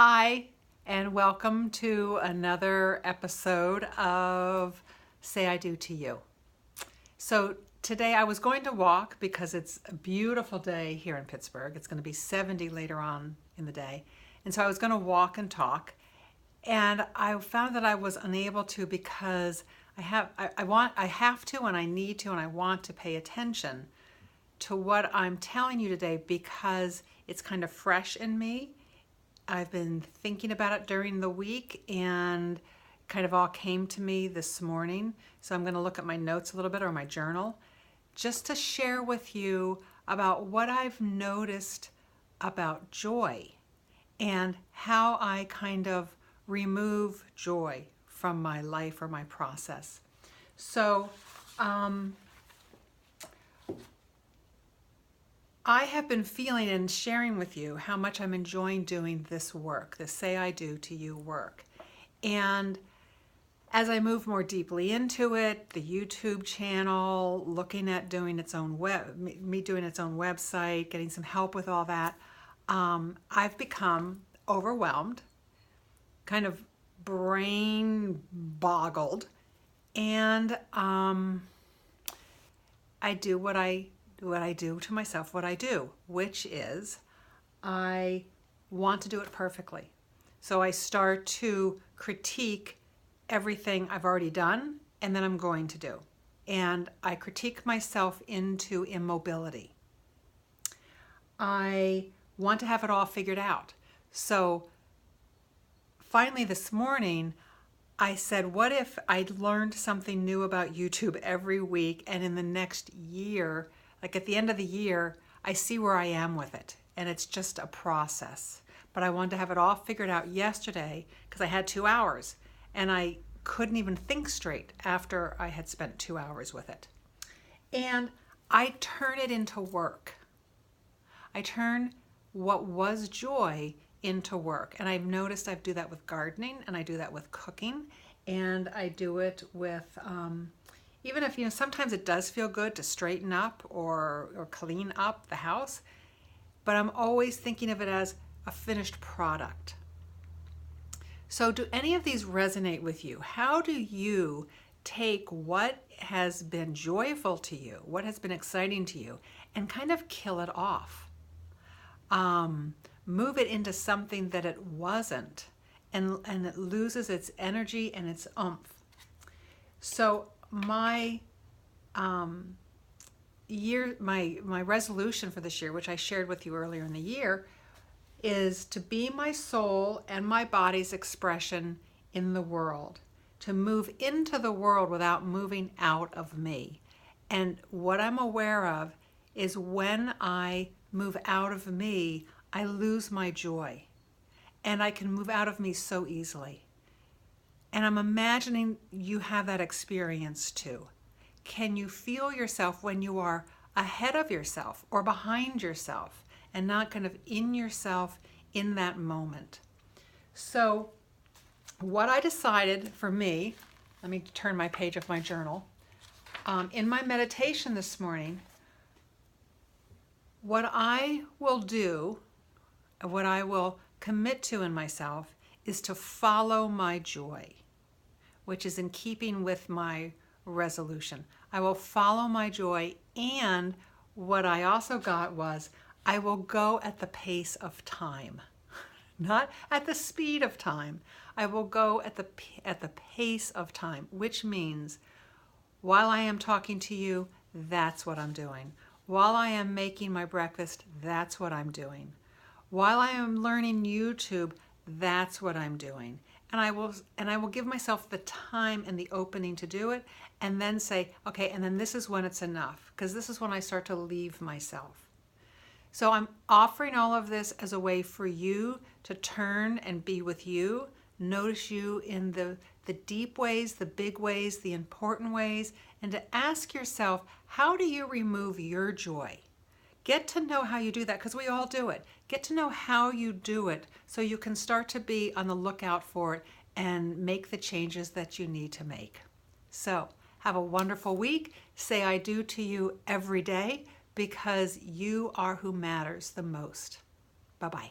Hi, and welcome to another episode of Say I Do to You. So today I was going to walk because it's a beautiful day here in Pittsburgh. It's going to be 70 later on in the day. And so I was going to walk and talk. And I found that I was unable to because I have to and I need to and I want to pay attention to what I'm telling you today because it's kind of fresh in me. I've been thinking about it during the week and kind of all came to me this morning. So I'm going to look at my notes a little bit or my journal just to share with you about what I've noticed about joy and how I kind of remove joy from my life or my process. So, I have been feeling and sharing with you how much I'm enjoying doing this work, this Say I Do to You work. And as I move more deeply into it, the YouTube channel, looking at doing its own me doing its own website, getting some help with all that, I've become overwhelmed, kind of brain boggled, and I do what I do to myself, what I do, which is I want to do it perfectly. So I start to critique everything I've already done and then I'm going to do. And I critique myself into immobility. I want to have it all figured out. So finally this morning, I said, what if I learned something new about YouTube every week and in the next year, like at the end of the year, I see where I am with it and it's just a process. But I wanted to have it all figured out yesterday because I had 2 hours and I couldn't even think straight after I had spent 2 hours with it. And I turn it into work. I turn what was joy into work. And I've noticed I do that with gardening and I do that with cooking and I do it with even if, sometimes it does feel good to straighten up or clean up the house, but I'm always thinking of it as a finished product. So do any of these resonate with you? How do you take what has been joyful to you, what has been exciting to you, and kind of kill it off? Move it into something that it wasn't, and it loses its energy and its oomph. So my my resolution for this year, which I shared with you earlier in the year, is to be my soul and my body's expression in the world, to move into the world without moving out of me. And what I'm aware of is when I move out of me, I lose my joy. And I can move out of me so easily. And I'm imagining you have that experience too. Can you feel yourself when you are ahead of yourself or behind yourself and not kind of in yourself in that moment? So what I decided for me, let me turn my page of my journal. In my meditation this morning, what I will do, what I will commit to in myself is to follow my joy, which is in keeping with my resolution. I will follow my joy, and what I also got was I will go at the pace of time, not at the speed of time. I will go at the pace of time, which means while I am talking to you, that's what I'm doing. While I am making my breakfast, that's what I'm doing. While I am learning YouTube, that's what I'm doing. And I will give myself the time and the opening to do it and then say, okay, and then this is when it's enough, because this is when I start to leave myself. So I'm offering all of this as a way for you to turn and be with you, notice you in the deep ways, the big ways, the important ways, and to ask yourself, how do you remove your joy? Get to know how you do that, because we all do it. Get to know how you do it so you can start to be on the lookout for it and make the changes that you need to make. So have a wonderful week. Say I do to you every day because you are who matters the most. Bye-bye.